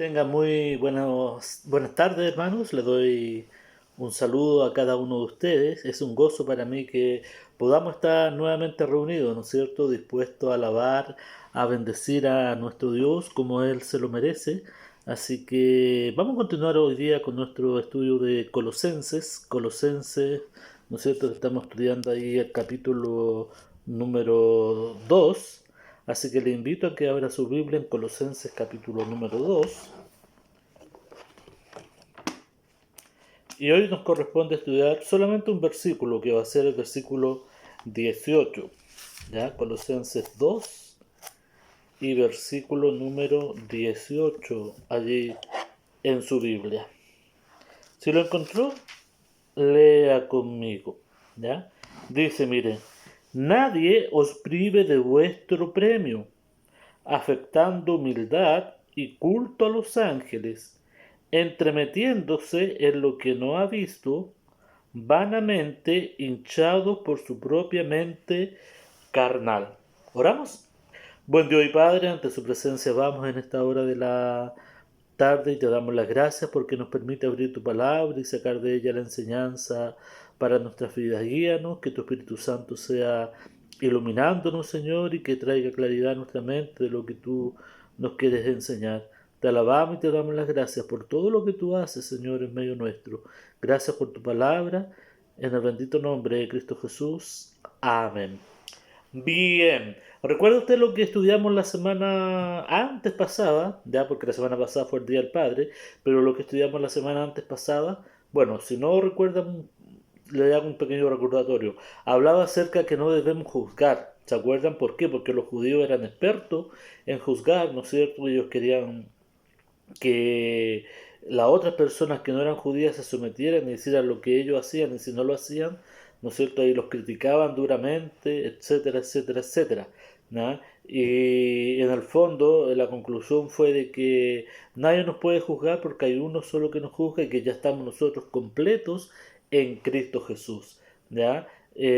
Tenga muy buenas tardes, hermanos. Le doy un saludo a cada uno de ustedes. Es un gozo para mí que podamos estar nuevamente reunidos, ¿no es cierto? Dispuestos a alabar, a bendecir a nuestro Dios como Él se lo merece. Así que vamos a continuar hoy día con nuestro estudio de Colosenses. Colosenses, ¿no es cierto? Estamos estudiando ahí el capítulo número 2. Así que le invito a que abra su Biblia en Colosenses capítulo número 2. Y hoy nos corresponde estudiar solamente un versículo, que va a ser el versículo 18. ¿Ya? Colosenses 2 y versículo número 18 allí en su Biblia. Si lo encontró, lea conmigo. ¿Ya? Dice, mire, nadie os prive de vuestro premio, afectando humildad y culto a los ángeles, entremetiéndose en lo que no ha visto, vanamente hinchados por su propia mente carnal. ¿Oramos? Buen Dios y Padre, ante su presencia vamos en esta hora de la tarde y te damos las gracias porque nos permite abrir tu palabra y sacar de ella la enseñanza para nuestras vidas. Guíanos, que tu Espíritu Santo sea iluminándonos, Señor, y que traiga claridad a nuestra mente de lo que tú nos quieres enseñar. Te alabamos y te damos las gracias por todo lo que tú haces, Señor, en medio nuestro. Gracias por tu palabra, en el bendito nombre de Cristo Jesús. Amén. Bien, ¿recuerda usted lo que estudiamos la semana antes pasada? Ya, porque la semana pasada fue el Día del Padre, pero lo que estudiamos la semana antes pasada, bueno, si no recuerdan, le hago un pequeño recordatorio. Hablaba acerca que no debemos juzgar. ¿Se acuerdan por qué? Porque los judíos eran expertos en juzgar, ¿no es cierto? Ellos querían que las otras personas que no eran judías se sometieran y hicieran lo que ellos hacían, y si no lo hacían, ¿no es cierto? Ahí los criticaban duramente, etcétera, etcétera, etcétera. ¿No? Y en el fondo la conclusión fue de que nadie nos puede juzgar porque hay uno solo que nos juzga y que ya estamos nosotros completos en Cristo Jesús. ¿Ya? Y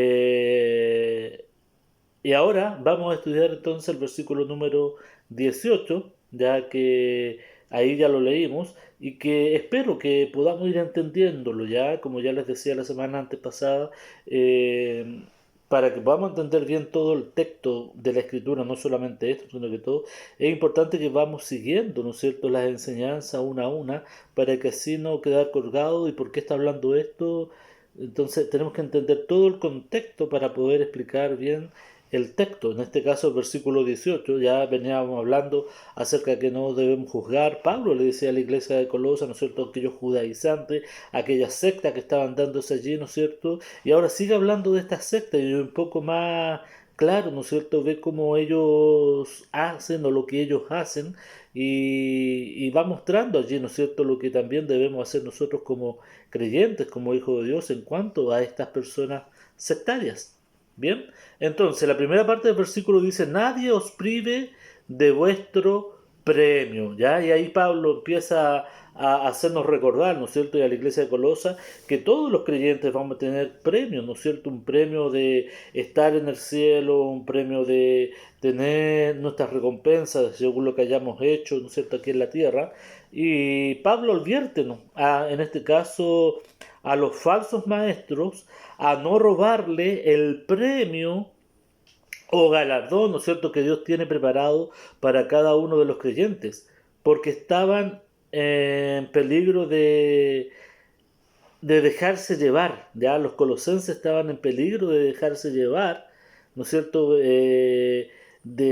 ahora vamos a estudiar entonces el versículo número 18, ya que ahí ya lo leímos, y que espero que podamos ir entendiéndolo ya, como ya les decía la semana antes pasada, eh, para que podamos entender bien todo el texto de la escritura, no solamente esto, sino que todo, es importante que vamos siguiendo, ¿no es cierto?, las enseñanzas una a una, para que así no quedar colgado y por qué está hablando esto. Entonces tenemos que entender todo el contexto para poder explicar bien el texto, en este caso el versículo 18, ya veníamos hablando acerca de que no debemos juzgar. Pablo le decía a la iglesia de Colosa, ¿no es cierto?, aquellos judaizantes, aquellas sectas que estaban dándose allí, ¿no es cierto?, y ahora sigue hablando de estas sectas y un poco más claro, ¿no es cierto?, ve cómo ellos hacen o lo que ellos hacen y va mostrando allí, ¿no es cierto?, lo que también debemos hacer nosotros como creyentes, como hijos de Dios en cuanto a estas personas sectarias. Bien, entonces la primera parte del versículo dice, nadie os prive de vuestro premio, ¿ya? Y ahí Pablo empieza a hacernos recordar, ¿no es cierto? Y a la iglesia de Colosa, que todos los creyentes vamos a tener premios, ¿no es cierto? Un premio de estar en el cielo, un premio de tener nuestras recompensas según lo que hayamos hecho, ¿no es cierto?, aquí en la tierra. Y Pablo advierte, ¿no?, en este caso, a los falsos maestros, a no robarle el premio o galardón, ¿no es cierto?, que Dios tiene preparado para cada uno de los creyentes, porque estaban en peligro de dejarse llevar, ya los colosenses estaban en peligro de dejarse llevar, ¿no es cierto?, de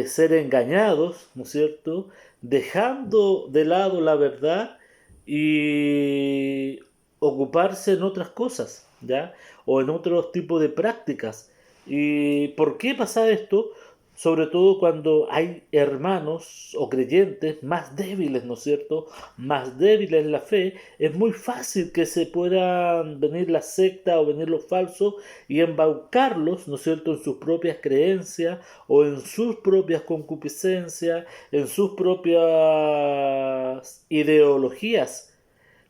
ser engañados, ¿no es cierto?, dejando de lado la verdad y ocuparse en otras cosas, ¿ya? O en otros tipos de prácticas. ¿Y por qué pasa esto? Sobre todo cuando hay hermanos o creyentes más débiles, ¿no es cierto?, más débiles en la fe, es muy fácil que se puedan venir la secta o venir los falsos y embaucarlos, ¿no es cierto?, en sus propias creencias o en sus propias concupiscencias, en sus propias ideologías.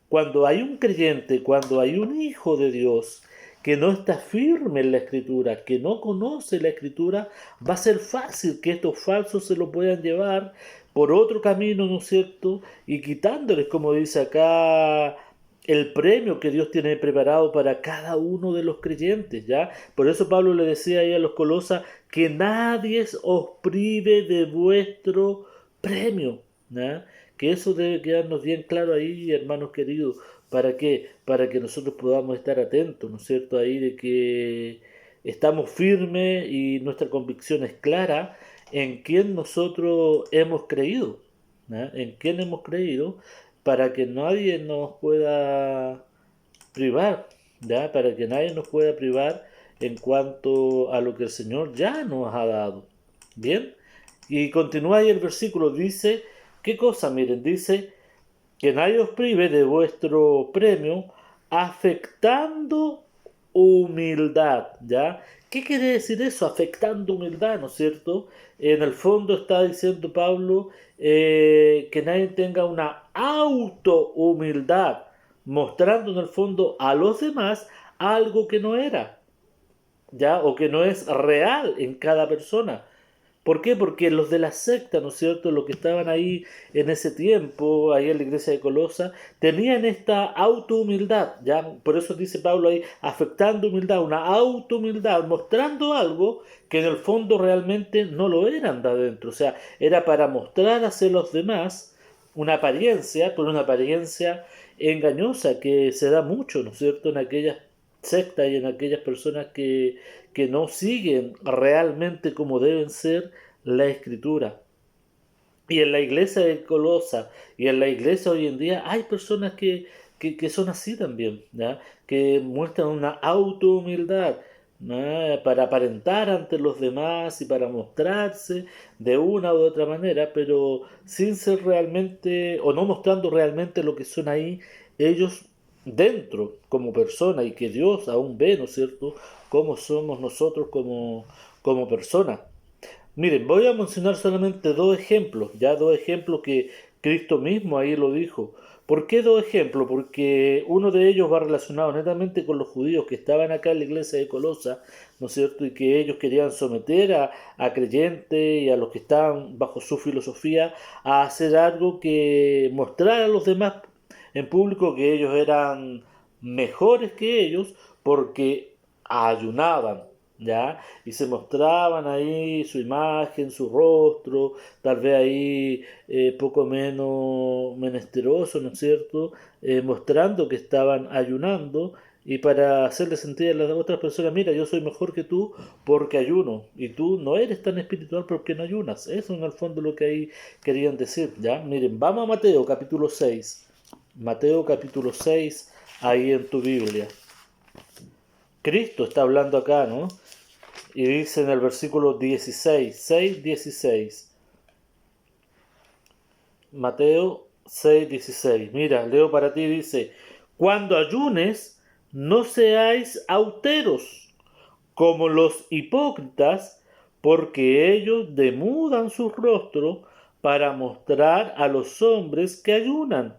Cuando hay un creyente, cuando hay un hijo de Dios que no está firme en la escritura, que no conoce la escritura, va a ser fácil que estos falsos se lo puedan llevar, por otro camino, ¿no es cierto? Y quitándoles, como dice acá, el premio que Dios tiene preparado para cada uno de los creyentes, ¿ya? Por eso Pablo le decía ahí a los Colosas que nadie os prive de vuestro premio, ¿ya? Que eso debe quedarnos bien claro ahí, hermanos queridos. ¿Para qué? Para que nosotros podamos estar atentos, ¿no es cierto? Ahí de que estamos firmes y nuestra convicción es clara en quién nosotros hemos creído, ¿ya? En quién hemos creído para que nadie nos pueda privar, ¿ya? Para que nadie nos pueda privar en cuanto a lo que el Señor ya nos ha dado. Bien, y continúa ahí el versículo, dice, ¿qué cosa? Miren, dice, que nadie os prive de vuestro premio, afectando humildad, ¿ya? ¿Qué quiere decir eso? Afectando humildad, ¿no es cierto? En el fondo está diciendo Pablo que nadie tenga una auto-humildad, mostrando en el fondo a los demás algo que no era, ¿ya? O que no es real en cada persona. ¿Por qué? Porque los de la secta, ¿no es cierto?, los que estaban ahí en ese tiempo, ahí en la iglesia de Colosa, tenían esta auto-humildad, ¿ya? Por eso dice Pablo ahí, afectando humildad, una auto-humildad, mostrando algo que en el fondo realmente no lo eran de adentro. O sea, era para mostrar hacia los demás una apariencia, pero una apariencia engañosa que se da mucho, ¿no es cierto?, en aquellas sectas y en aquellas personas que no siguen realmente como deben ser la escritura. Y en la iglesia de Colosa y en la iglesia hoy en día hay personas que son así también, ¿ya? Que muestran una auto-humildad, ¿no? Para aparentar ante los demás y para mostrarse de una u otra manera, pero sin ser realmente o no mostrando realmente lo que son ahí ellos dentro como persona y que Dios aún ve, ¿no es cierto?, cómo somos nosotros como personas. Miren, voy a mencionar solamente dos ejemplos, ya dos ejemplos que Cristo mismo ahí lo dijo. ¿Por qué dos ejemplos? Porque uno de ellos va relacionado netamente con los judíos que estaban acá en la iglesia de Colosa, ¿no es cierto? Y que ellos querían someter a creyentes y a los que estaban bajo su filosofía a hacer algo que mostrara a los demás en público que ellos eran mejores que ellos porque ayunaban, ¿ya? Y se mostraban ahí su imagen, su rostro, tal vez ahí poco menos menesteroso, ¿no es cierto? Mostrando que estaban ayunando y para hacerle sentir a las otras personas, mira, yo soy mejor que tú porque ayuno y tú no eres tan espiritual porque no ayunas. Eso en el fondo lo que ahí querían decir, ¿ya? Miren, vamos a Mateo capítulo 6. Mateo capítulo 6, ahí en tu Biblia. Cristo está hablando acá, ¿no? Y dice en el versículo 16, 6, 16. Mateo 6, 16. Mira, leo para ti, dice, cuando ayunes, no seáis austeros, como los hipócritas, porque ellos demudan su rostro para mostrar a los hombres que ayunan.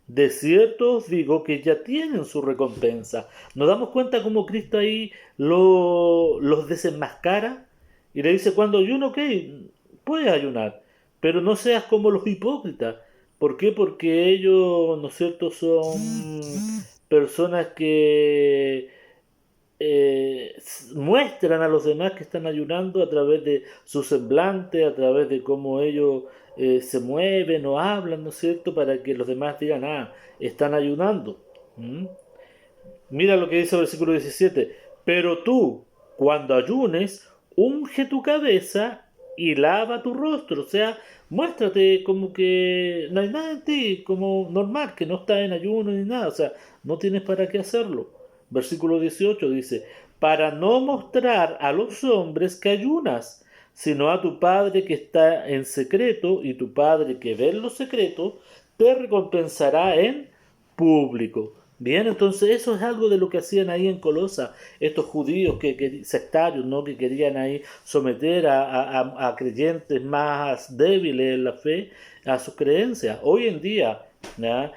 De cierto os digo que ya tienen su recompensa. Nos damos cuenta cómo Cristo ahí los desenmascara y le dice, cuando ayuno, ok, puedes ayunar, pero no seas como los hipócritas. ¿Por qué? Porque ellos, ¿no es cierto?, son personas que muestran a los demás que están ayunando a través de su semblante, a través de cómo ellos se mueven o hablan, ¿no es cierto?, para que los demás digan, ah, están ayunando. ¿Mm? Mira lo que dice el versículo 17. Pero tú, cuando ayunes, unge tu cabeza y lava tu rostro. O sea, muéstrate como que no hay nada en ti, como normal, que no estás en ayuno ni nada. O sea, no tienes para qué hacerlo. Versículo 18 dice, para no mostrar a los hombres que ayunas, sino a tu Padre que está en secreto, y tu Padre que ve en lo secreto, te recompensará en público. Bien, entonces eso es algo de lo que hacían ahí en Colosa, estos judíos sectarios, ¿no?, que querían ahí someter a creyentes más débiles en la fe a sus creencias. Hoy en día, ¿ya?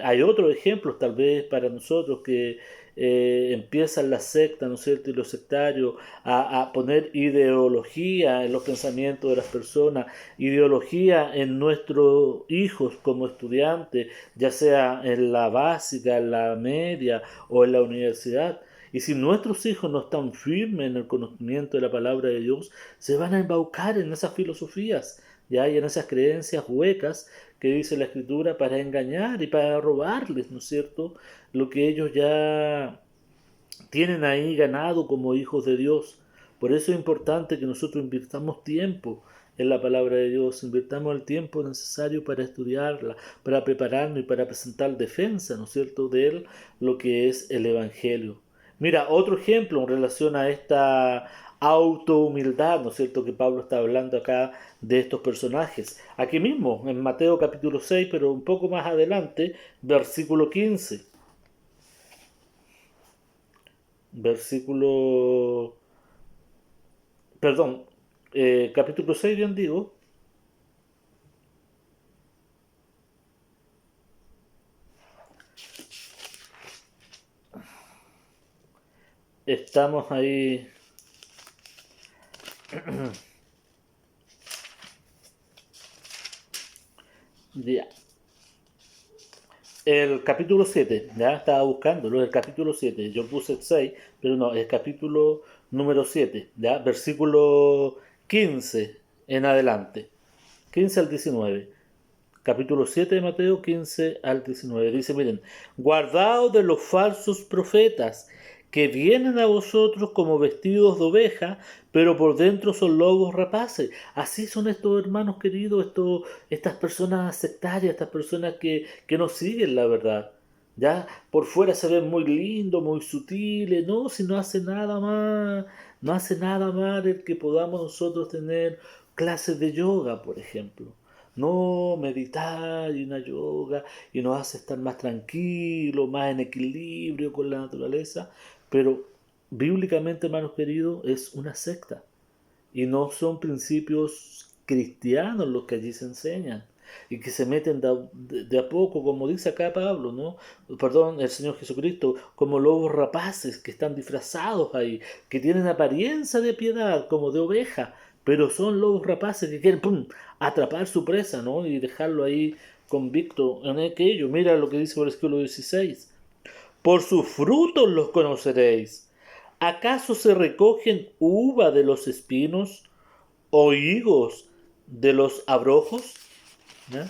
Hay otros ejemplos tal vez para nosotros que empiezan las sectas, ¿no es cierto?, y los sectarios a poner ideología en los pensamientos de las personas, ideología en nuestros hijos como estudiantes, ya sea en la básica, en la media o en la universidad. Y si nuestros hijos no están firmes en el conocimiento de la palabra de Dios, se van a embaucar en esas filosofías, ya, y en esas creencias huecas que dice la Escritura para engañar y para robarles, ¿no es cierto?, lo que ellos ya tienen ahí ganado como hijos de Dios. Por eso es importante que nosotros invirtamos tiempo en la palabra de Dios, invirtamos el tiempo necesario para estudiarla, para prepararnos y para presentar defensa, ¿no es cierto?, de él, lo que es el Evangelio. Mira, otro ejemplo en relación a esta autohumildad, ¿no es cierto?, que Pablo está hablando acá de estos personajes. Aquí mismo, en Mateo capítulo 6, pero un poco más adelante, versículo 15. Versículo, perdón, capítulo 6, bien digo. Estamos ahí. Ya. El capítulo 7, ya estaba buscándolo, el capítulo 7, yo puse el 6, pero no, el capítulo número 7, ya, versículo 15 en adelante, 15 al 19. Capítulo 7 de Mateo, 15 al 19. Dice, miren, guardaos de los falsos profetas que vienen a vosotros como vestidos de oveja, pero por dentro son lobos rapaces. Así son estos hermanos queridos, estas personas sectarias, estas personas que no siguen la verdad. Ya por fuera se ven muy lindos, muy sutiles, no, si no hace nada más, no hace nada más el que podamos nosotros tener clases de yoga, por ejemplo. No, meditar y una yoga y nos hace estar más tranquilos, más en equilibrio con la naturaleza, pero bíblicamente, hermanos queridos, es una secta y no son principios cristianos los que allí se enseñan y que se meten de a poco, como dice acá Pablo, ¿no? Perdón, el Señor Jesucristo, como lobos rapaces que están disfrazados ahí, que tienen apariencia de piedad, como de oveja, pero son lobos rapaces que quieren, ¡pum!, atrapar su presa, ¿no?, y dejarlo ahí convicto en aquello. Mira lo que dice el versículo 16. Por sus frutos los conoceréis. ¿Acaso se recogen uva de los espinos o higos de los abrojos? ¿Ya?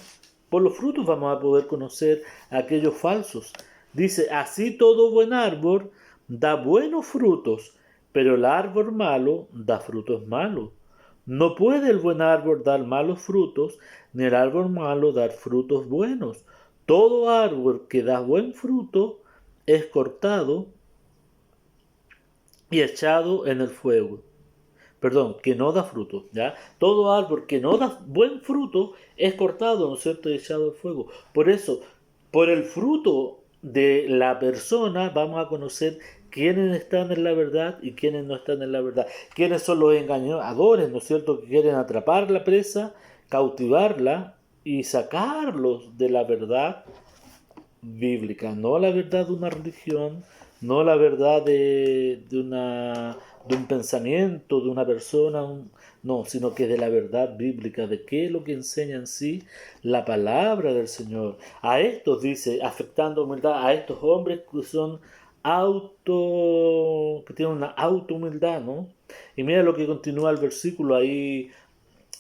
Por los frutos vamos a poder conocer a aquellos falsos. Dice, así todo buen árbol da buenos frutos, pero el árbol malo da frutos malos. No puede el buen árbol dar malos frutos, ni el árbol malo dar frutos buenos. Todo árbol que da buen fruto es cortado y echado en el fuego. Perdón, que no da fruto, ¿ya? Todo árbol que no da buen fruto es cortado, ¿no es cierto?, y echado al fuego. Por eso, por el fruto de la persona vamos a conocer quiénes están en la verdad y quiénes no están en la verdad. Quiénes son los engañadores, ¿no es cierto?, que quieren atrapar la presa, cautivarla y sacarlos de la verdad bíblica, no la verdad de una religión, no la verdad de un pensamiento, de una persona, no, sino que de la verdad bíblica, de qué es lo que enseña en sí la palabra del Señor. A estos, dice, afectando humildad, a estos hombres que son que tienen una auto humildad, ¿no? Y mira lo que continúa el versículo ahí,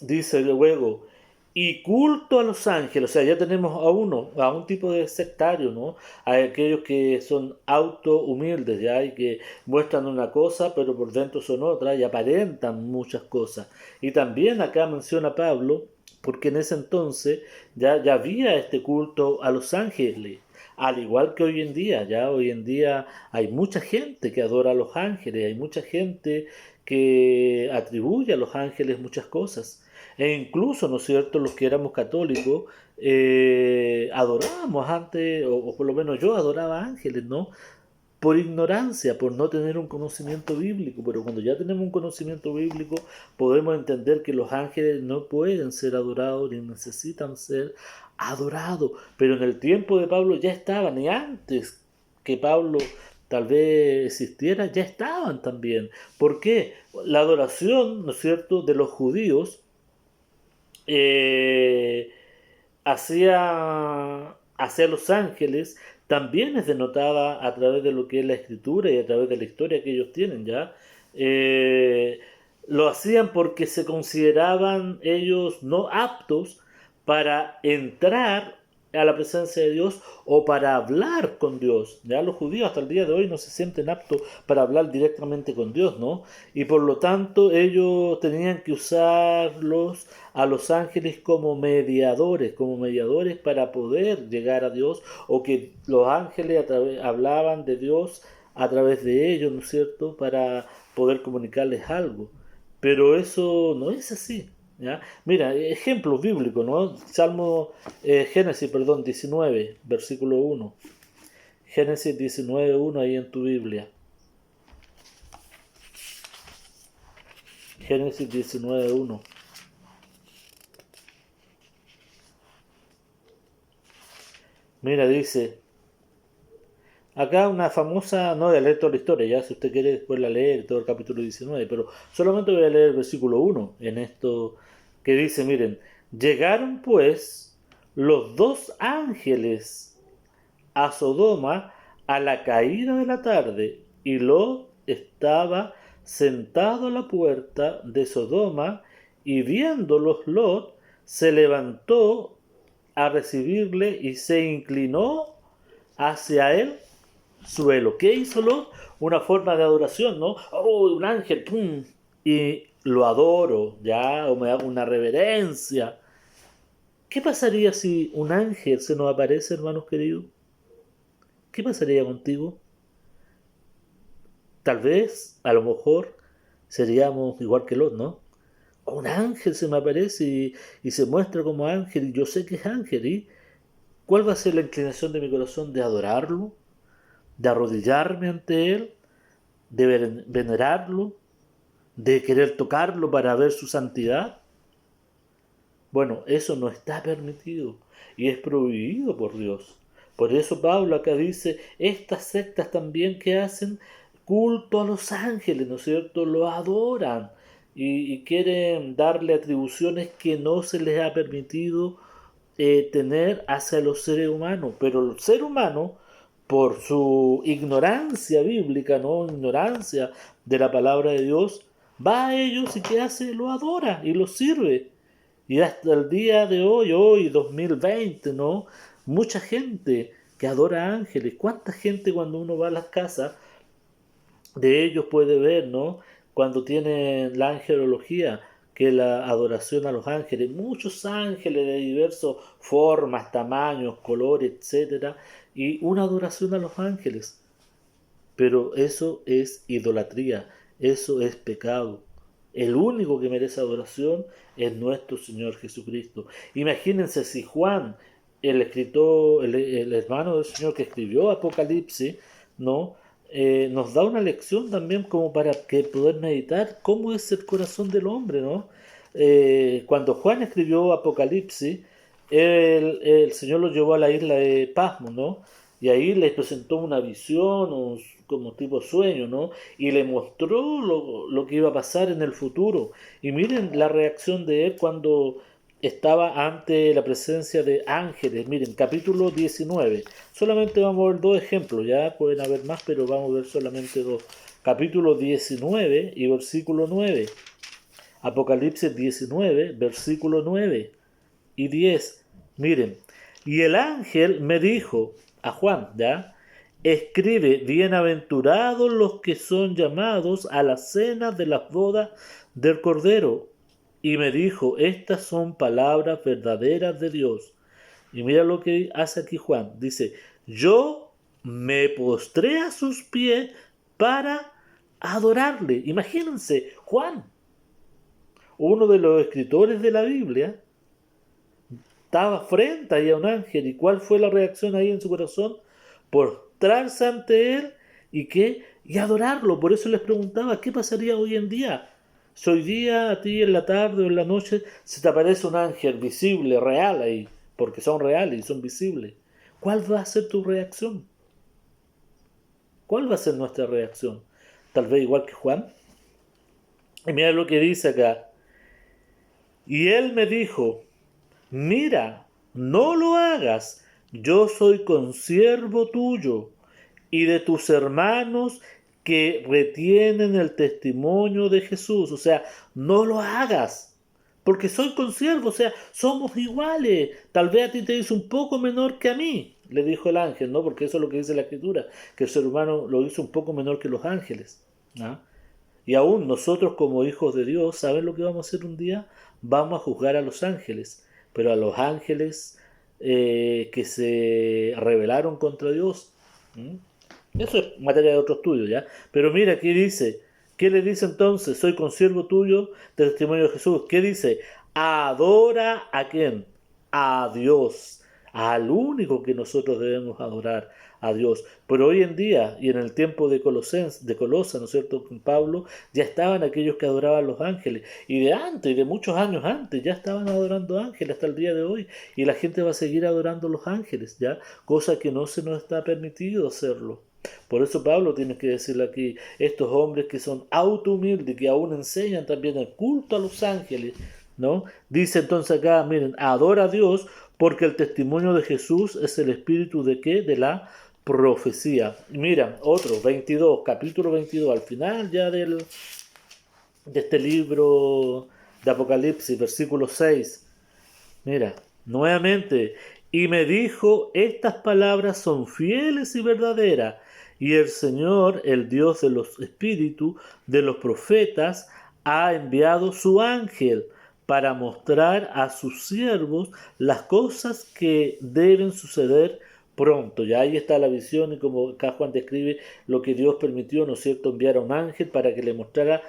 dice luego, y culto a los ángeles, o sea, ya tenemos a uno, a un tipo de sectario, ¿no? A aquellos que son auto humildes, ¿ya? Y que muestran una cosa, pero por dentro son otra, y aparentan muchas cosas. Y también acá menciona Pablo, porque en ese entonces ya había este culto a los ángeles, al igual que hoy en día, ya hoy en día hay mucha gente que adora a los ángeles, hay mucha gente que atribuye a los ángeles muchas cosas. E incluso, ¿no es cierto?, los que éramos católicos, adorábamos antes, o por lo menos yo adoraba ángeles, ¿no? Por ignorancia, por no tener un conocimiento bíblico, pero cuando ya tenemos un conocimiento bíblico, podemos entender que los ángeles no pueden ser adorados ni necesitan ser adorados. Pero en el tiempo de Pablo ya estaban, y antes que Pablo tal vez existiera, ya estaban también. ¿Por qué? La adoración, ¿no es cierto?, de los judíos eh, hacia los ángeles también es denotada a través de lo que es la escritura y a través de la historia que ellos tienen, ¿ya? Eh, lo hacían porque se consideraban ellos no aptos para entrar a la presencia de Dios o para hablar con Dios. Ya los judíos hasta el día de hoy no se sienten aptos para hablar directamente con Dios, ¿no? Y por lo tanto ellos tenían que usarlos a los ángeles como mediadores para poder llegar a Dios, o que los ángeles hablaban de Dios a través de ellos, ¿no es cierto?, para poder comunicarles algo. Pero eso no es así. ¿Ya? Mira, ejemplos bíblicos, ¿no? Génesis, perdón, 19, versículo 1. Génesis 19, 1 ahí en tu Biblia. Génesis 19, 1. Mira, dice, acá una famosa, no voy a leer toda la historia, ya si usted quiere después la leer, todo el capítulo 19, pero solamente voy a leer el versículo 1 en esto que dice, miren, llegaron pues los dos ángeles a Sodoma a la caída de la tarde, y Lot estaba sentado a la puerta de Sodoma, y viéndolos Lot se levantó a recibirle y se inclinó hacia el suelo. ¿Qué hizo Lot? Una forma de adoración, ¿no? Oh, un ángel, ¡pum! Y lo adoro, ya, o me hago una reverencia. ¿Qué pasaría si un ángel se nos aparece, hermanos queridos? ¿Qué pasaría contigo? Tal vez, a lo mejor, seríamos igual que Lot, ¿no? Un ángel se me aparece y se muestra como ángel, y yo sé que es ángel, ¿y cuál va a ser la inclinación de mi corazón? ¿De adorarlo? ¿De arrodillarme ante él? ¿De venerarlo? ¿De querer tocarlo para ver su santidad? Bueno, eso no está permitido y es prohibido por Dios. Por eso Pablo acá dice, estas sectas también que hacen culto a los ángeles, ¿no es cierto? Lo adoran y quieren darle atribuciones que no se les ha permitido tener hacia los seres humanos. Pero el ser humano, por su ignorancia bíblica, ¿no? Ignorancia de la palabra de Dios, va a ellos y ¿qué hace? Lo adora y lo sirve. Y hasta el día de hoy 2020, ¿no? Mucha gente que adora ángeles. ¿Cuánta gente cuando uno va a las casas de ellos puede ver, ¿no? Cuando tienen la angelología, que la adoración a los ángeles, muchos ángeles de diversas formas, tamaños, colores, etcétera, y una adoración a los ángeles. Pero eso es idolatría, eso es pecado. El único que merece adoración es nuestro Señor Jesucristo. Imagínense si Juan, el escritor, el hermano del Señor que escribió Apocalipsis, ¿no? Nos da una lección también como para que poder meditar cómo es el corazón del hombre, ¿no? Cuando Juan escribió Apocalipsis, el Señor lo llevó a la isla de Pasmo, ¿no? Y ahí le presentó una visión, como tipo sueño, ¿no? Y le mostró lo que iba a pasar en el futuro. Y miren la reacción de él cuando estaba ante la presencia de ángeles. Miren, capítulo 19. Solamente vamos a ver dos ejemplos, ya pueden haber más, pero vamos a ver solamente dos. Capítulo 19 y versículo 9. Apocalipsis 19, versículo 9 y 10. Miren, y el ángel me dijo a Juan, ¿ya? Escribe, bienaventurados los que son llamados a la cena de las bodas del Cordero. Y me dijo, estas son palabras verdaderas de Dios. Y mira lo que hace aquí Juan. Dice, yo me postré a sus pies para adorarle. Imagínense, Juan, uno de los escritores de la Biblia, estaba frente ahí a un ángel. ¿Y cuál fue la reacción ahí en su corazón? Postrarse ante él y adorarlo. Por eso les preguntaba, ¿qué pasaría hoy en día? Si hoy día a ti en la tarde o en la noche se te aparece un ángel visible, real ahí, porque son reales y son visibles, ¿cuál va a ser tu reacción? ¿Cuál va a ser nuestra reacción? Tal vez igual que Juan. Y mira lo que dice acá. Y él me dijo, mira, no lo hagas, yo soy consiervo tuyo y de tus hermanos que retienen el testimonio de Jesús. O sea, no lo hagas, porque soy consiervo, o sea, somos iguales. Tal vez a ti te hizo un poco menor que a mí, le dijo el ángel, ¿no? Porque eso es lo que dice la Escritura, que el ser humano lo hizo un poco menor que los ángeles, ¿no? Y aún nosotros como hijos de Dios, ¿saben lo que vamos a hacer un día? Vamos a juzgar a los ángeles, pero a los ángeles que se rebelaron contra Dios. ¿Mm? Eso es materia de otro estudio, ¿ya? Pero mira, aquí dice, ¿qué le dice entonces? Soy consiervo tuyo del testimonio de Jesús. ¿Qué dice? Adora a quién? A Dios, al único que nosotros debemos adorar, a Dios. Pero hoy en día, y en el tiempo de Colosa, ¿no es cierto? Con Pablo, ya estaban aquellos que adoraban los ángeles. Y de antes, y de muchos años antes, ya estaban adorando ángeles hasta el día de hoy. Y la gente va a seguir adorando los ángeles, ¿ya? Cosa que no se nos está permitido hacerlo. Por eso Pablo tiene que decirle aquí, estos hombres que son auto-humildes, que aún enseñan también el culto a los ángeles, ¿no? Dice entonces acá, miren, adora a Dios porque el testimonio de Jesús es el espíritu de ¿qué? De la profecía. Mira, otro, 22, capítulo 22, al final ya de este libro de Apocalipsis, versículo 6. Mira, nuevamente, y me dijo, estas palabras son fieles y verdaderas, y el Señor, el Dios de los espíritus, de los profetas, ha enviado su ángel para mostrar a sus siervos las cosas que deben suceder pronto. Ya ahí está la visión y como acá Juan describe lo que Dios permitió, ¿no es cierto?, enviar a un ángel para que le mostrara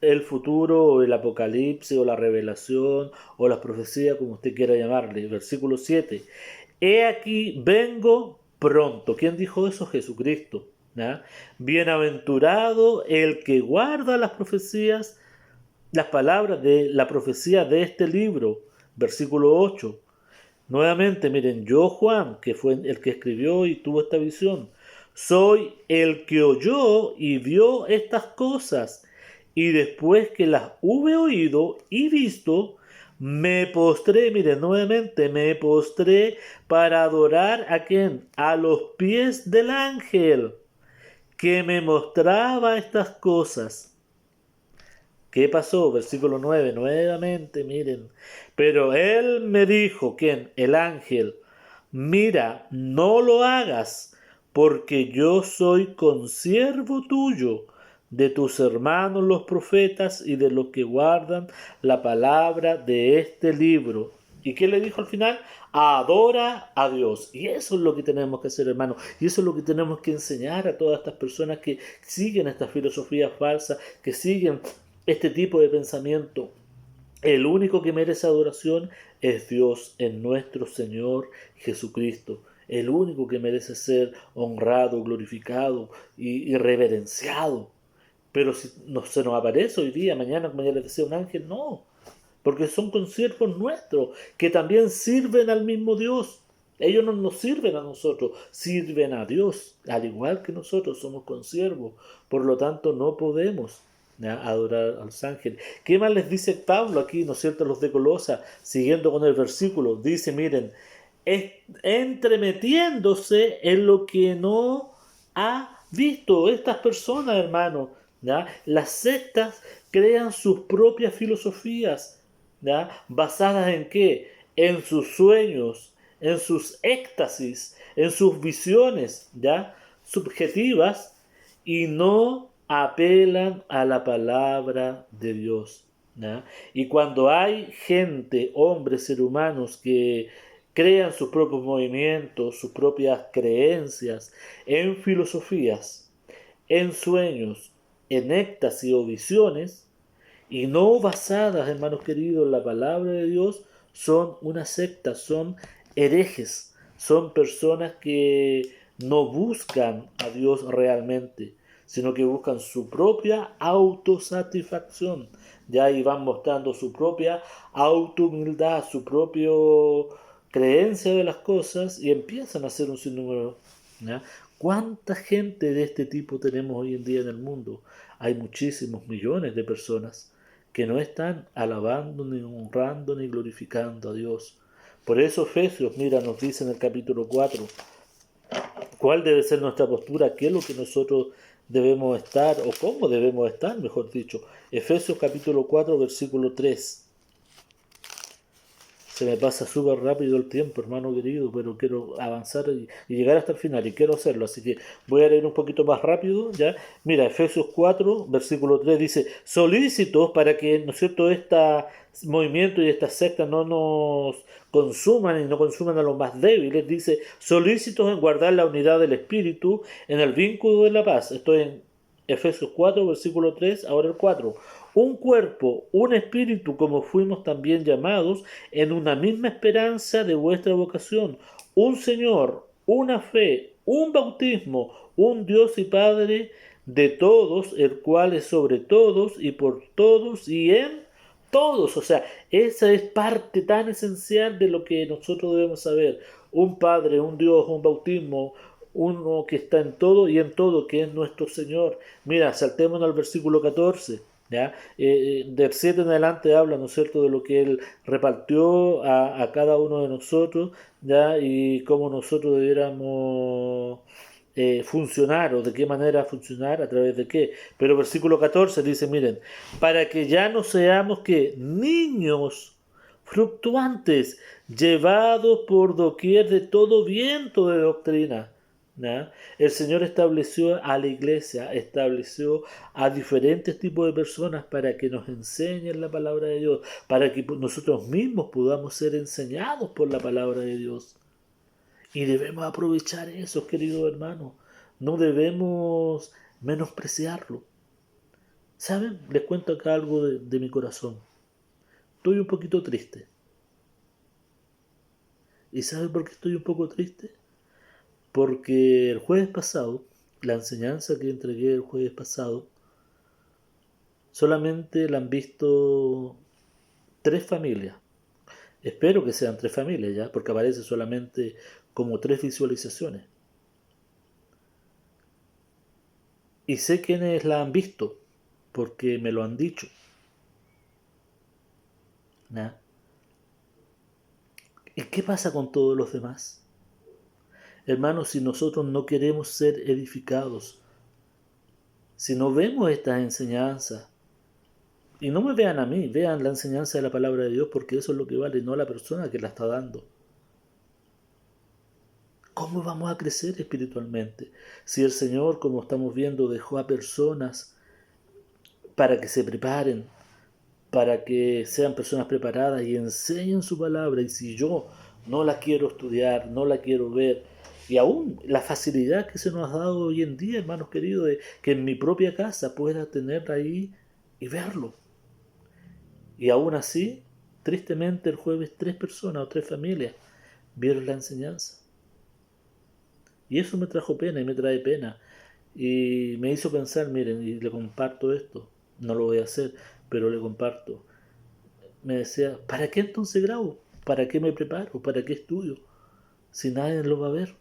el futuro o el apocalipsis o la revelación o la profecía, como usted quiera llamarle. Versículo 7. He aquí, vengo pronto. ¿Quién dijo eso? Jesucristo. ¿Ya? Bienaventurado el que guarda las profecías, las palabras de la profecía de este libro. Versículo 8. Nuevamente, miren, yo Juan, que fue el que escribió y tuvo esta visión, soy el que oyó y vio estas cosas, y después que las hube oído y visto, me postré, miren, nuevamente, me postré para adorar a quién, a los pies del ángel que me mostraba estas cosas. ¿Qué pasó? Versículo 9, nuevamente, miren. Pero él me dijo, ¿quién? El ángel, mira, no lo hagas, porque yo soy consiervo tuyo, de tus hermanos los profetas y de los que guardan la palabra de este libro. ¿Y qué le dijo al final? Adora a Dios. Y eso es lo que tenemos que hacer, hermano. Y eso es lo que tenemos que enseñar a todas estas personas que siguen estas filosofías falsas, que siguen este tipo de pensamiento. El único que merece adoración es Dios, en nuestro Señor Jesucristo. El único que merece ser honrado, glorificado y reverenciado. Pero si se nos aparece hoy día, mañana, como ya les decía, un ángel, no. Porque son consiervos nuestros, que también sirven al mismo Dios. Ellos no nos sirven a nosotros, sirven a Dios, al igual que nosotros somos consiervos. Por lo tanto, no podemos, ¿ya?, adorar a los ángeles. ¿Qué más les dice Pablo aquí, no es cierto, a los de Colosa? Siguiendo con el versículo, dice, miren, entremetiéndose en lo que no ha visto estas personas, hermano. ¿Ya? Las sectas crean sus propias filosofías, ¿ya?, basadas en qué, en sus sueños, en sus éxtasis, en sus visiones, ¿ya?, subjetivas, y no apelan a la palabra de Dios, ¿ya? Y cuando hay gente, hombres, seres humanos que crean sus propios movimientos, sus propias creencias en filosofías, en sueños, en éxtasis o visiones, y no basadas, hermanos queridos, en la palabra de Dios, son una secta, son herejes, son personas que no buscan a Dios realmente, sino que buscan su propia autosatisfacción. Ya ahí van mostrando su propia autohumildad, su propia creencia de las cosas, y empiezan a hacer un sinnúmero, ¿ya?, ¿Cuánta gente de este tipo tenemos hoy en día en el mundo? Hay muchísimos millones de personas que no están alabando, ni honrando, ni glorificando a Dios. Por eso Efesios, mira, nos dice en el capítulo 4, cuál debe ser nuestra postura, qué es lo que nosotros debemos estar, o cómo debemos estar, mejor dicho. Efesios capítulo 4, versículo 3. Se me pasa súper rápido el tiempo, hermano querido, pero quiero avanzar y llegar hasta el final, y quiero hacerlo, así que voy a leer un poquito más rápido, ¿ya? Mira, Efesios 4, versículo 3 dice, solícitos para que, ¿no es cierto?, este movimiento y estas sectas no nos consuman y no consuman a los más débiles, dice, solícitos en guardar la unidad del Espíritu en el vínculo de la paz. Esto es en Efesios 4, versículo 3, ahora el 4. Un cuerpo, un espíritu, como fuimos también llamados, en una misma esperanza de vuestra vocación, un Señor, una fe, un bautismo, un Dios y Padre de todos, el cual es sobre todos y por todos y en todos. O sea, esa es parte tan esencial de lo que nosotros debemos saber. Un Padre, un Dios, un bautismo, uno que está en todo y en todo, que es nuestro Señor. Mira, saltemos al versículo 14. ¿Ya? Del 7 en adelante habla, ¿no es cierto?, de lo que Él repartió a cada uno de nosotros, ¿ya? Y cómo nosotros debiéramos funcionar o de qué manera funcionar, a través de qué. Pero versículo 14 dice, miren, para que ya no seamos que niños fluctuantes, llevados por doquier de todo viento de doctrina. ¿Ya? El Señor estableció a la iglesia, estableció a diferentes tipos de personas para que nos enseñen la palabra de Dios, para que nosotros mismos podamos ser enseñados por la palabra de Dios. Y debemos aprovechar eso, queridos hermanos. No debemos menospreciarlo. ¿Saben? Les cuento acá algo de mi corazón. Estoy un poquito triste. ¿Y saben por qué estoy un poco triste? Porque el jueves pasado, la enseñanza que entregué el jueves pasado, solamente la han visto 3 familias. Espero que sean 3 familias, ¿ya? Porque aparece solamente como 3 visualizaciones. Y sé quiénes la han visto, porque me lo han dicho. ¿Ya? ¿Y qué pasa con todos los demás? Hermanos, si nosotros no queremos ser edificados, si no vemos estas enseñanzas, y no me vean a mí, vean la enseñanza de la palabra de Dios, porque eso es lo que vale, no la persona que la está dando. ¿Cómo vamos a crecer espiritualmente? Si el Señor, como estamos viendo, dejó a personas para que se preparen, para que sean personas preparadas y enseñen su palabra, y si yo no la quiero estudiar, no la quiero ver, y aún la facilidad que se nos ha dado hoy en día, hermanos queridos, de que en mi propia casa pueda tener ahí y verlo. Y aún así, tristemente el jueves 3 personas o 3 familias vieron la enseñanza. Y eso me trajo pena y me trae pena. Y me hizo pensar, miren, y le comparto esto, no lo voy a hacer, pero le comparto. Me decía, ¿para qué entonces grabo? ¿Para qué me preparo? ¿Para qué estudio? Si nadie lo va a ver.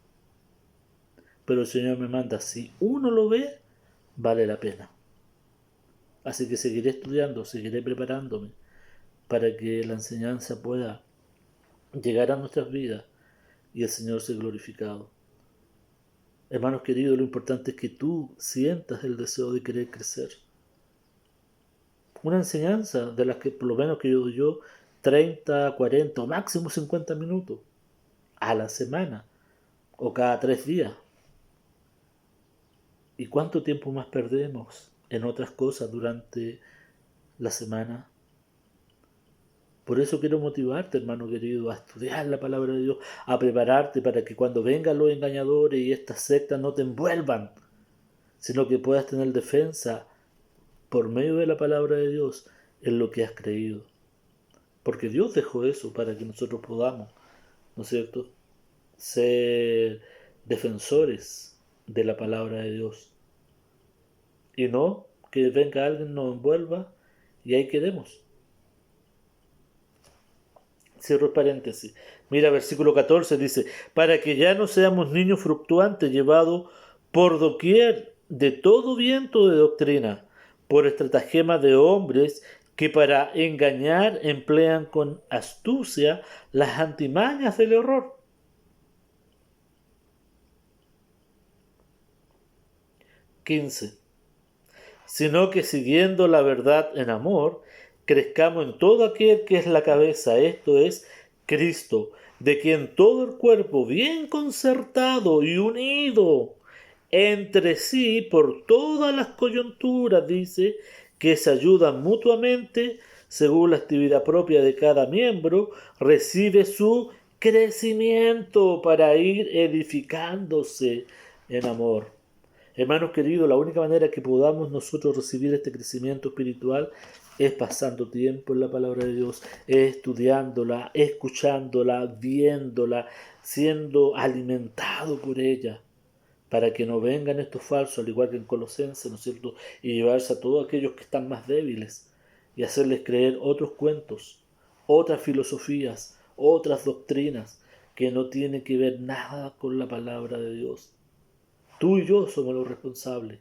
Pero el Señor me manda, si uno lo ve, vale la pena. Así que seguiré estudiando, seguiré preparándome para que la enseñanza pueda llegar a nuestras vidas y el Señor sea glorificado. Hermanos queridos, lo importante es que tú sientas el deseo de querer crecer. Una enseñanza de las que por lo menos que yo doy 30, 40 o máximo 50 minutos a la semana o cada 3 días. ¿Y cuánto tiempo más perdemos en otras cosas durante la semana? Por eso quiero motivarte, hermano querido, a estudiar la palabra de Dios, a prepararte para que cuando vengan los engañadores y estas sectas no te envuelvan, sino que puedas tener defensa por medio de la palabra de Dios en lo que has creído. Porque Dios dejó eso para que nosotros podamos, ¿no es cierto?, ser defensores de la palabra de Dios. Y no que venga alguien, nos envuelva y ahí quedemos. Cierro el paréntesis. Mira, versículo 14 dice, para que ya no seamos niños fluctuantes llevados por doquier de todo viento de doctrina, por estratagemas de hombres que para engañar emplean con astucia las antimañas del error. 15. Sino que siguiendo la verdad en amor, crezcamos en todo aquel que es la cabeza, esto es Cristo, de quien todo el cuerpo, bien concertado y unido entre sí por todas las coyunturas, dice, que se ayudan mutuamente, según la actividad propia de cada miembro, recibe su crecimiento para ir edificándose en amor. Hermanos queridos, la única manera que podamos nosotros recibir este crecimiento espiritual es pasando tiempo en la palabra de Dios, es estudiándola, escuchándola, viéndola, siendo alimentado por ella, para que no vengan estos falsos, al igual que en Colosenses, ¿no es cierto?, y llevarse a todos aquellos que están más débiles y hacerles creer otros cuentos, otras filosofías, otras doctrinas que no tienen que ver nada con la palabra de Dios. Tú y yo somos los responsables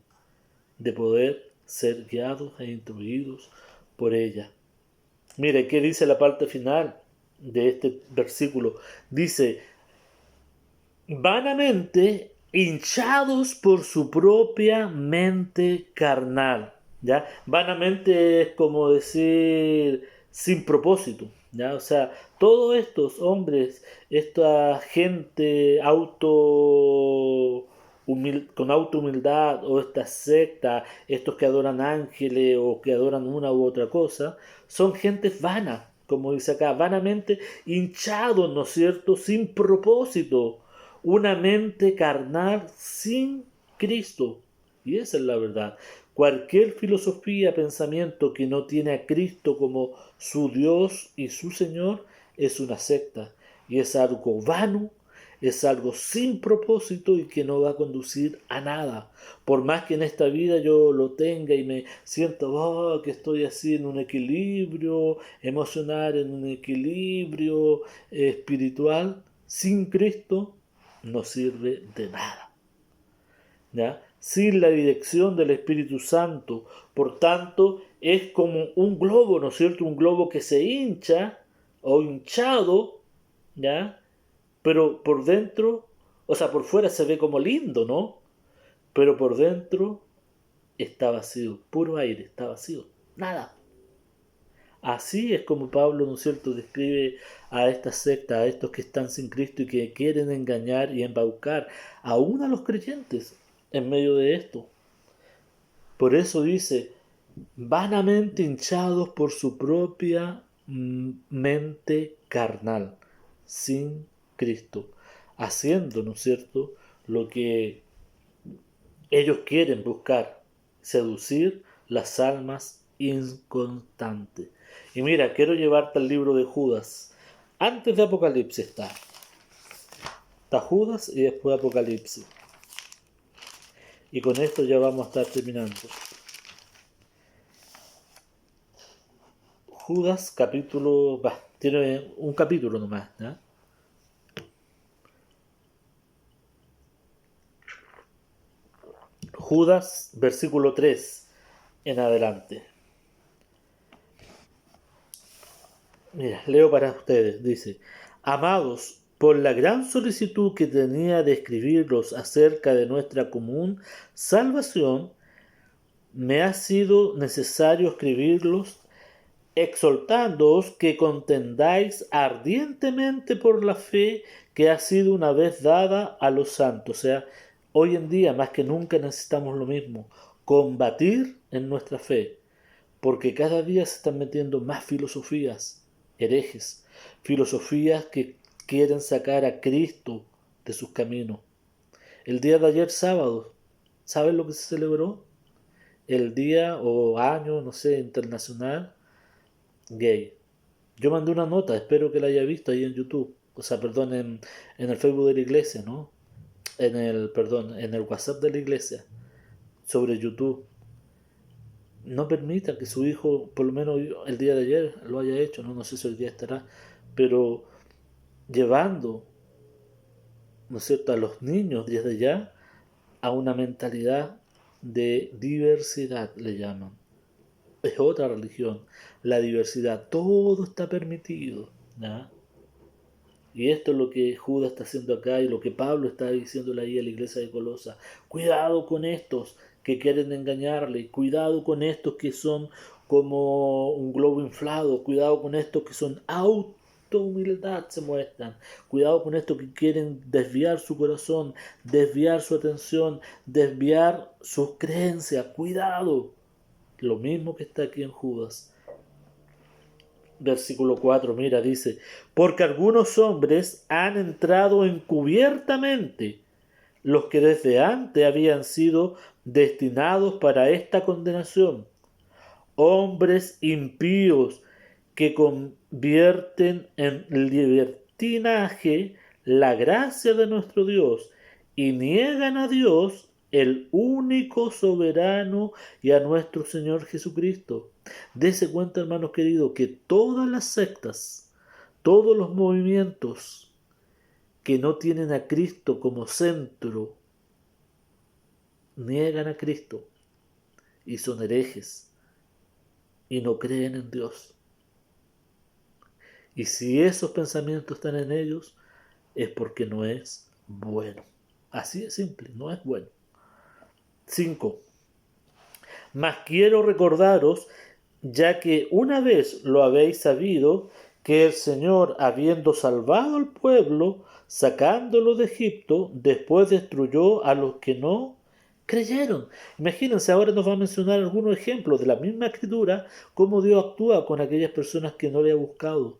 de poder ser guiados e instruidos por ella. Mire, ¿qué dice la parte final de este versículo? Dice, vanamente hinchados por su propia mente carnal. ¿Ya? Vanamente es como decir sin propósito. ¿Ya? O sea, todos estos hombres, esta gente con auto humildad, o esta secta, estos que adoran ángeles o que adoran una u otra cosa, son gentes vanas, como dice acá, vanamente hinchados, ¿no es cierto?, sin propósito, una mente carnal sin Cristo. Y esa es la verdad. Cualquier filosofía, pensamiento que no tiene a Cristo como su Dios y su Señor es una secta. Y es algo vano, es algo sin propósito y que no va a conducir a nada. Por más que en esta vida yo lo tenga y me siento que estoy así en un equilibrio emocional, en un equilibrio espiritual, sin Cristo no sirve de nada. ¿Ya? Sin la dirección del Espíritu Santo. Por tanto, es como un globo, ¿no es cierto? Un globo que se hincha o hinchado, ¿ya? Pero por dentro, o sea, por fuera se ve como lindo, ¿no? Pero por dentro está vacío, puro aire, está vacío, nada. Así es como Pablo, ¿no es cierto?, describe a esta secta, a estos que están sin Cristo y que quieren engañar y embaucar aún a los creyentes en medio de esto. Por eso dice, vanamente hinchados por su propia mente carnal, sin Cristo, haciendo, ¿no es cierto?, lo que ellos quieren buscar, seducir las almas inconstantes. Y mira, quiero llevarte al libro de Judas. Antes de Apocalipsis está Judas y después Apocalipsis. Y con esto ya vamos a estar terminando. Judas capítulo, tiene un capítulo nomás, ¿no? Judas, versículo 3 en adelante. Mira, leo para ustedes, dice, amados, por la gran solicitud que tenía de escribirlos acerca de nuestra común salvación, me ha sido necesario escribirlos exhortándoos que contendáis ardientemente por la fe que ha sido una vez dada a los santos. O sea, hoy en día más que nunca necesitamos lo mismo, combatir en nuestra fe, porque cada día se están metiendo más filosofías herejes, filosofías que quieren sacar a Cristo de sus caminos. El día de ayer sábado, ¿saben lo que se celebró? El día o año, no sé, internacional gay. Yo mandé una nota, espero que la haya visto ahí en YouTube. O sea, perdón, en el Facebook de la iglesia, ¿no? En el WhatsApp de la iglesia, sobre YouTube. No permita que su hijo, por lo menos el día de ayer, lo haya hecho, no, no sé si hoy día estará, pero llevando, ¿no es cierto?, a los niños desde ya a una mentalidad de diversidad, le llaman. Es otra religión, la diversidad. Todo está permitido, ¿ya? Y esto es lo que Judas está haciendo acá y lo que Pablo está diciéndole ahí a la iglesia de Colosa. Cuidado con estos que quieren engañarle, cuidado con estos que son como un globo inflado, cuidado con estos que son humildad se muestran, cuidado con estos que quieren desviar su corazón, desviar su atención, desviar sus creencias, cuidado. Lo mismo que está aquí en Judas. Versículo 4, mira, dice, porque algunos hombres han entrado encubiertamente, los que desde antes habían sido destinados para esta condenación, hombres impíos que convierten en libertinaje la gracia de nuestro Dios y niegan a Dios, el único soberano, y a nuestro Señor Jesucristo. Dese cuenta, hermanos queridos, que todas las sectas, todos los movimientos que no tienen a Cristo como centro, niegan a Cristo y son herejes y no creen en Dios. Y si esos pensamientos están en ellos, es porque no es bueno. Así de simple, no es bueno. 5. Mas quiero recordaros, ya que una vez lo habéis sabido, que el Señor, habiendo salvado al pueblo, sacándolo de Egipto, después destruyó a los que no creyeron. Imagínense, ahora nos va a mencionar algunos ejemplos de la misma escritura, cómo Dios actúa con aquellas personas que no le ha buscado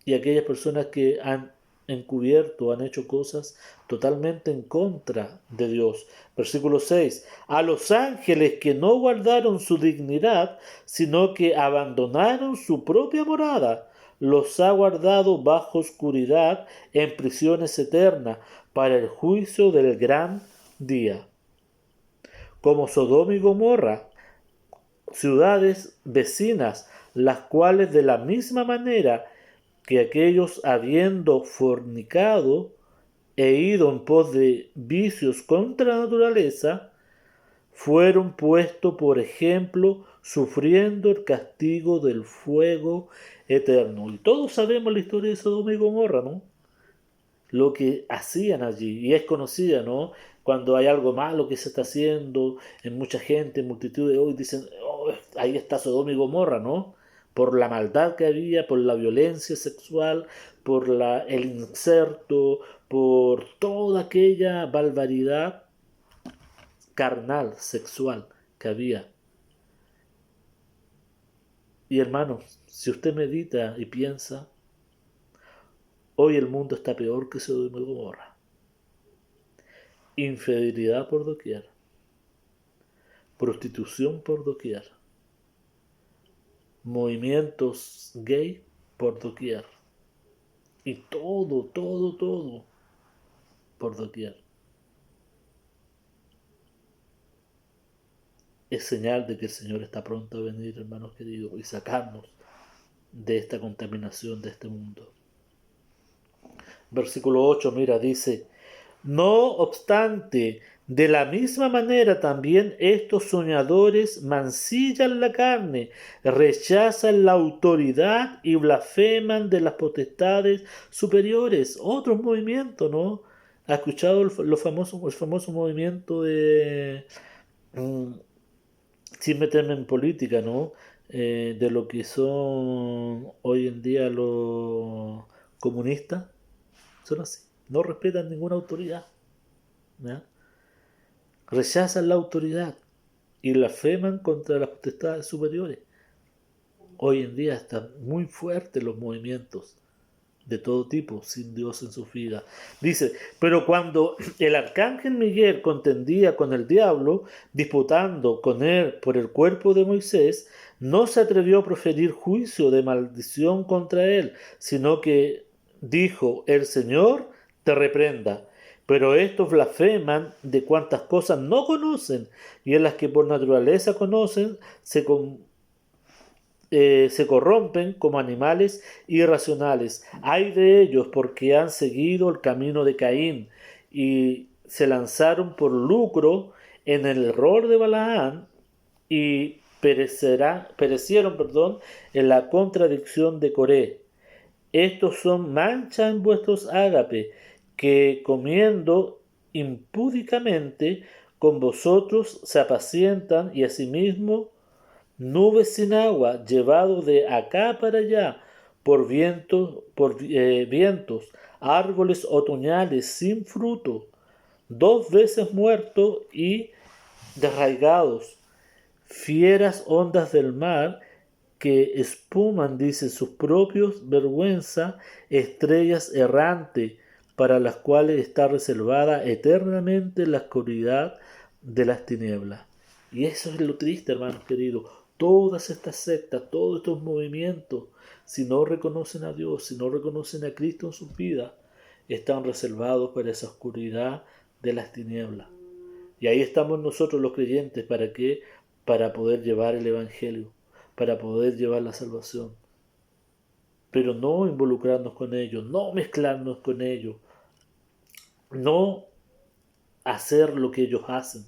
y aquellas personas que han encubierto, han hecho cosas totalmente en contra de Dios. Versículo 6. A los ángeles que no guardaron su dignidad, sino que abandonaron su propia morada, los ha guardado bajo oscuridad en prisiones eternas para el juicio del gran día. Como Sodoma y Gomorra, ciudades vecinas, las cuales de la misma manera que aquellos, habiendo fornicado e ido en pos de vicios contra la naturaleza, fueron puestos por ejemplo, sufriendo el castigo del fuego eterno. Y todos sabemos la historia de Sodoma y Gomorra, ¿no? Lo que hacían allí, y es conocida, ¿no? Cuando hay algo malo que se está haciendo, en mucha gente, en multitud de hoy dicen, oh, ahí está Sodoma y Gomorra, ¿no? Por la maldad que había, por la violencia sexual, por el inserto, por toda aquella barbaridad carnal, sexual que había. Y hermanos, si usted medita y piensa, hoy el mundo está peor que Sodoma y Gomorra. Infidelidad por doquier, prostitución por doquier, movimientos gay por doquier, y todo por doquier. Es señal de que el Señor está pronto a venir, hermanos queridos, y sacarnos de esta contaminación de este mundo. Versículo 8, mira, dice, no obstante, de la misma manera también estos soñadores mancillan la carne, rechazan la autoridad y blasfeman de las potestades superiores. Otro movimiento, ¿no? ¿Ha escuchado el famoso movimiento de, sin meterme en política, ¿no? De lo que son hoy en día los comunistas? Son así, no respetan ninguna autoridad, ¿ya? Rechazan la autoridad y blasfeman contra las potestades superiores. Hoy en día están muy fuertes los movimientos de todo tipo, sin Dios en su vida. Dice, pero cuando el arcángel Miguel contendía con el diablo, disputando con él por el cuerpo de Moisés, no se atrevió a proferir juicio de maldición contra él, sino que dijo, el Señor te reprenda. Pero estos blasfeman de cuantas cosas no conocen, y en las que por naturaleza conocen, se corrompen como animales irracionales. Hay de ellos porque han seguido el camino de Caín y se lanzaron por lucro en el error de Balaam y perecieron, en la contradicción de Coré. Estos son manchas en vuestros ágapes, que comiendo impúdicamente con vosotros se apacientan, y asimismo nubes sin agua, llevados de acá para allá vientos, árboles otoñales sin fruto, 2 veces muertos y desraigados, fieras ondas del mar que espuman, dice, sus propios vergüenza, estrellas errantes, para las cuales está reservada eternamente la oscuridad de las tinieblas. Y eso es lo triste, hermanos queridos. Todas estas sectas, todos estos movimientos, si no reconocen a Dios, si no reconocen a Cristo en sus vidas, están reservados para esa oscuridad de las tinieblas. Y ahí estamos nosotros los creyentes, ¿para qué? Para poder llevar el Evangelio, para poder llevar la salvación. Pero no involucrarnos con ellos, no mezclarnos con ellos, no hacer lo que ellos hacen,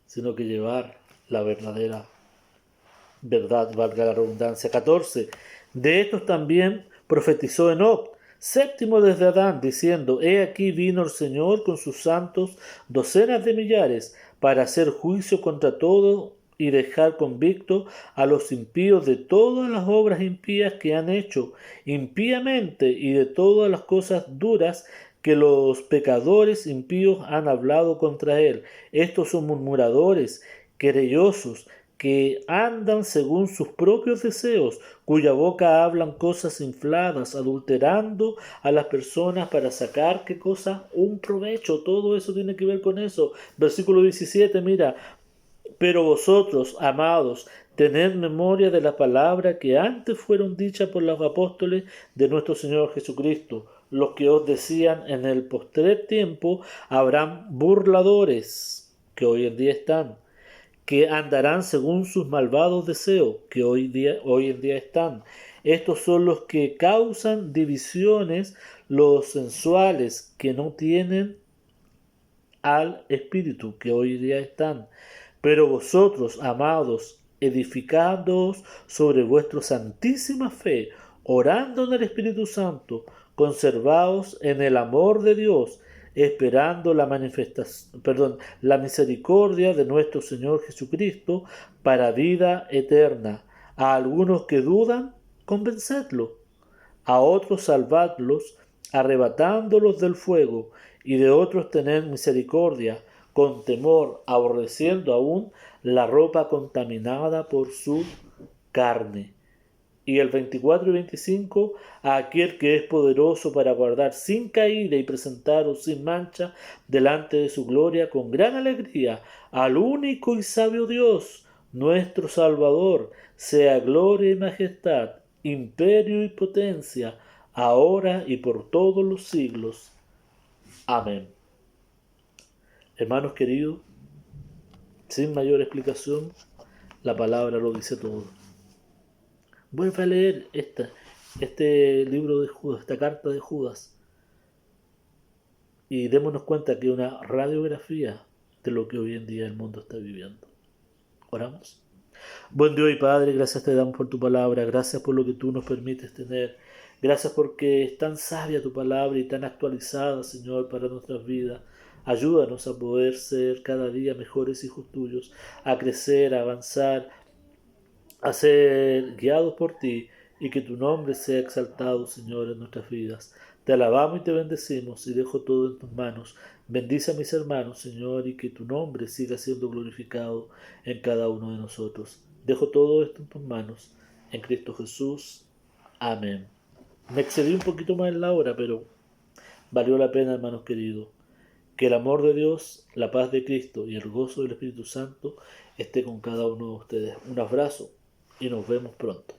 sino que llevar la verdadera verdad, valga la redundancia. 14. De estos también profetizó Enoc, séptimo desde Adán, diciendo: He aquí vino el Señor con sus santos docenas de millares, para hacer juicio contra todo y dejar convicto a los impíos de todas las obras impías que han hecho impíamente, y de todas las cosas duras que los pecadores impíos han hablado contra él. Estos son murmuradores, querellosos, que andan según sus propios deseos, cuya boca hablan cosas infladas, adulterando a las personas para sacar, ¿qué cosa? Un provecho. Todo eso tiene que ver con eso. Versículo 17, mira: Pero vosotros, amados, tened memoria de la palabra que antes fueron dichas por los apóstoles de nuestro Señor Jesucristo, los que os decían: en el postrer tiempo habrán burladores, que hoy en día están, que andarán según sus malvados deseos, que hoy en día están. Estos son los que causan divisiones, los sensuales, que no tienen al Espíritu, que hoy día están. Pero vosotros, amados, edificándoos sobre vuestra santísima fe, orando en el Espíritu Santo, conservaos en el amor de Dios, esperando la misericordia de nuestro Señor Jesucristo para vida eterna. A algunos que dudan, convencedlos; a otros salvadlos, arrebatándolos del fuego; y de otros tened misericordia, con temor, aborreciendo aún la ropa contaminada por su carne. Y el 24 y 25, a aquel que es poderoso para guardar sin caída y presentaros sin mancha delante de su gloria con gran alegría, al único y sabio Dios, nuestro Salvador, sea gloria y majestad, imperio y potencia, ahora y por todos los siglos. Amén. Hermanos queridos, sin mayor explicación, la palabra lo dice todo. Vuelve a leer este libro de Judas, esta carta de Judas, y démonos cuenta que es una radiografía de lo que hoy en día el mundo está viviendo. Oramos. Buen Dios y Padre, gracias te damos por tu palabra, gracias por lo que tú nos permites tener, gracias porque es tan sabia tu palabra y tan actualizada, Señor, para nuestras vidas. Ayúdanos a poder ser cada día mejores hijos tuyos, a crecer, a avanzar, a ser guiados por ti, y que tu nombre sea exaltado, Señor, en nuestras vidas. Te alabamos y te bendecimos, y dejo todo en tus manos. Bendice a mis hermanos, Señor, y que tu nombre siga siendo glorificado en cada uno de nosotros. Dejo todo esto en tus manos, en Cristo Jesús. Amén. Me excedí un poquito más en la hora, pero valió la pena, hermanos queridos. Que el amor de Dios, la paz de Cristo y el gozo del Espíritu Santo esté con cada uno de ustedes. Un abrazo y nos vemos pronto.